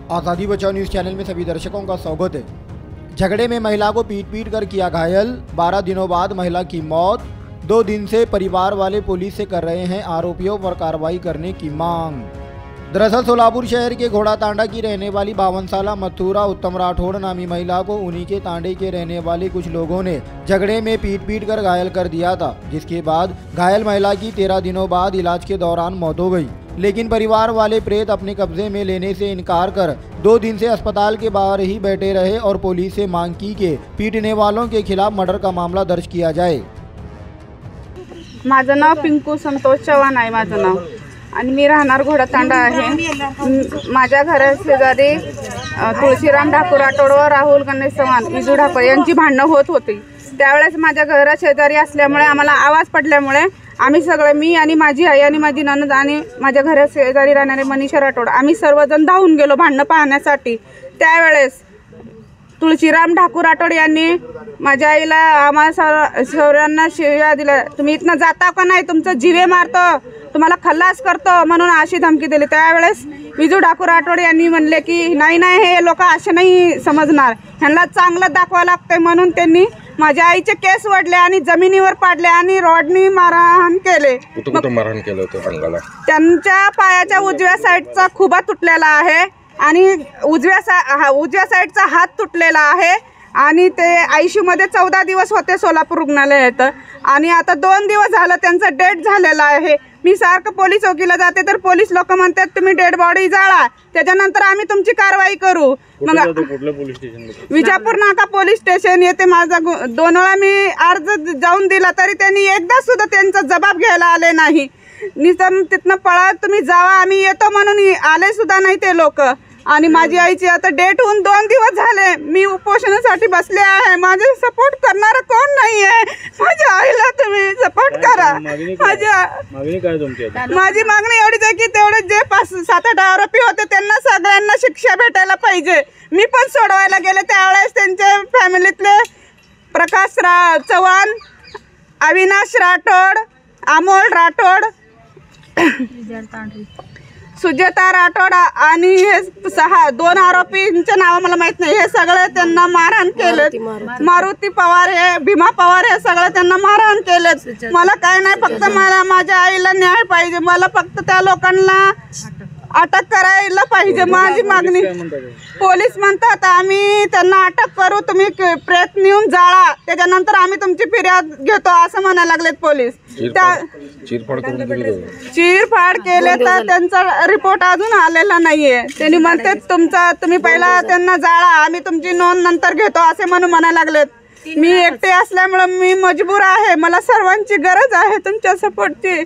आज़ादी बचाओ news channel में सभी दर्शकों का स्वागत है। झगड़े में महिला को पीट कर किया घायल, 12 दिनों बाद महिला की मौत। 2 दिन से परिवार वाले पुलिस से कर रहे हैं आरोपियों पर कार्रवाई करने की मांग। दरअसल सोलापुर शहर के घोड़ा तांडा की रहने वाली 52 साला मथुरा उत्तम राठौड़ नामी महिला को उन्हीं के तांडे के रहने वाले कुछ लोगों ने झगड़े में पीट कर घायल कर दिया था, जिसके बाद घायल महिला की 13 दिनों बाद इलाज के दौरान मौत हो गई। लेकिन परिवार वाले प्रेत अपने कब्जे में लेने से इनकार कर 2 दिन से अस्पताल के बाहर ही बैठे रहे और पुलिस से मांग की कि पीटने वालों के खिलाफ मर्डर का मामला दर्ज किया जाए। माझं नाव पिंकू संतोष चव्हाण आहे माझं नाव आणि मी राहणार घोडातांडा आहे। माझ्या घरा शेजारी तुळशीराम ठाकूर राठोड व राहुल गणेश चव्हाण विजू ठाकूर यांची भांडणं होत होती। त्यावेळेस माझ्या घरा शेजारी असल्यामुळे आम्हाला आवाज पडल्यामुळे आम्ही सगळे, मी आणि माझी आई आणि माझी नणंद आणि माझ्या घरा शेजारी राहणारे मनीषा राठोड, आम्ही सर्वजण धावून गेलो भांडणं पाहण्यासाठी। त्यावेळेस तुळशीराम ठाकूर राठोड यांनी माझ्या आईला आम्हाला सर्वांना शिव्या दिल्या, तुम्ही इथनं जाता का नाही, तुमचं जीवे मारतो, तुम्हाला खल्लास करतो म्हणून अशी धमकी दिली। त्यावेळेस विजू ठाकूर राठोड यांनी म्हणले की नाही हे लोक असे नाही समजणार, ह्यांना चांगलं दाखवावं लागतंय म्हणून त्यांनी माझ्या आईचे केस वडले आणि जमिनीवर पाडले आणि रॉडनी मारहाण केले। कुठं मारहाण केलं होतं अंगाला? त्यांच्या पायाच्या उजव्या साईडचा खुबा तुटलेला आहे आणि उजव्या साईडचा हात तुटलेला आहे आणि ते आयसीयू मध्ये 14 दिवस होते सोलापूर रुग्णालयात आणि आता 2 दिवस झालं त्यांचं डेथ झालेलं आहे। मी सारखं पोलीस चौकीला जाते तर पोलीस लोक म्हणतात तुम्ही डेड बॉडी जाळा, त्याच्यानंतर आम्ही तुमची कारवाई करू। मग विजापूर नाका पोलीस स्टेशन येते, माझा 2 वेळा मी अर्ज जाऊन दिला तरी त्यांनी एकदा सुद्धा त्यांचा जबाब घ्यायला आले नाही। निसम तिथनं पळत तुम्ही जावा आम्ही येतो म्हणून आले सुद्धा नाही ते लोक। आणि माझी आईची आता डेट होऊन 2 दिवस झाले, मी उपोषणासाठी बसले आहे, माझे सपोर्ट करणारा कोण नाही आहे। माझ्या आईला तुम्ही सपोर्ट करा। माझी मागणी एवढीच आहे की तेवढे जे 5-7-8 आरोपी होते त्यांना सगळ्यांना शिक्षा भेटायला पाहिजे। मी पण सोडवायला गेले त्यावेळेस त्यांच्या फॅमिलीतले प्रकाश चव्हाण, अविनाश राठोड, अमोल राठोड, सुजाता राठोड आणि हे 2 आरोपींचे नाव मला माहित नाही, हे सगळे त्यांना मारहाण केले। मारुती पवार, हे भीमा पवार, हे सगळे त्यांना मारहाण केले। मला काय नाही, फक्त मला माझ्या आईला न्याय पाहिजे, मला फक्त त्या लोकांना अटक करायला पाहिजे। माझी मागणी, पोलीस म्हणतात आम्ही त्यांना अटक करू, तुम्ही प्रेत नेऊन जाळा, त्याच्यानंतर आम्ही तुमची फिर्याद घेतो असं म्हणायला लागलेत पोलीस। चीरफाड केले तर त्यांचा रिपोर्ट अजून आलेला नाहीये। त्यांनी म्हणतात तुम्ही पहिला त्यांना जाळा, आम्ही तुमची नोंद नंतर घेतो असे म्हणून म्हणायला लागलेत। मी एकटे असल्यामुळे मी मजबूर आहे, मला सर्वांची गरज आहे तुमच्या सपोर्टची,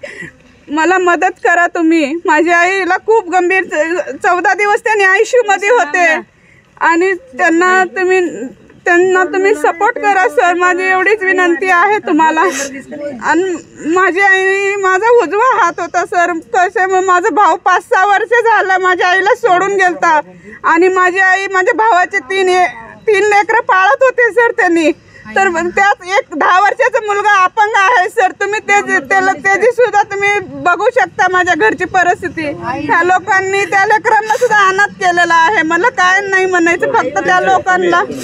मला मदत करा तुम्ही। माझ्या आईला खूप गंभीर 14 दिवस त्यांनी आयसीयू मध्ये होते आणि त्यांना तुम्ही सपोर्ट करा सर, माझी एवढीच विनंती आहे तुम्हाला। आणि माझी आई माझा उजवा हात होता सर, कसे माझा भाऊ 5-6 वर्ष झालं माझ्या आईला सोडून गेलता आणि माझी आई माझ्या भावाचे 3 लेकरं पाळत होते सर त्यांनी, तर त्यात एक 10 वर्षाचा मुलगा अपंग आहे सर। तुम्ही त्याची सुद्धा तुम्ही बघू शकता माझ्या घरची परिस्थिती। त्या लोकांनी त्या लेकरांना सुद्धा अनाथ केलेला आहे। मला काय नाही म्हणायचं, फक्त त्या लोकांना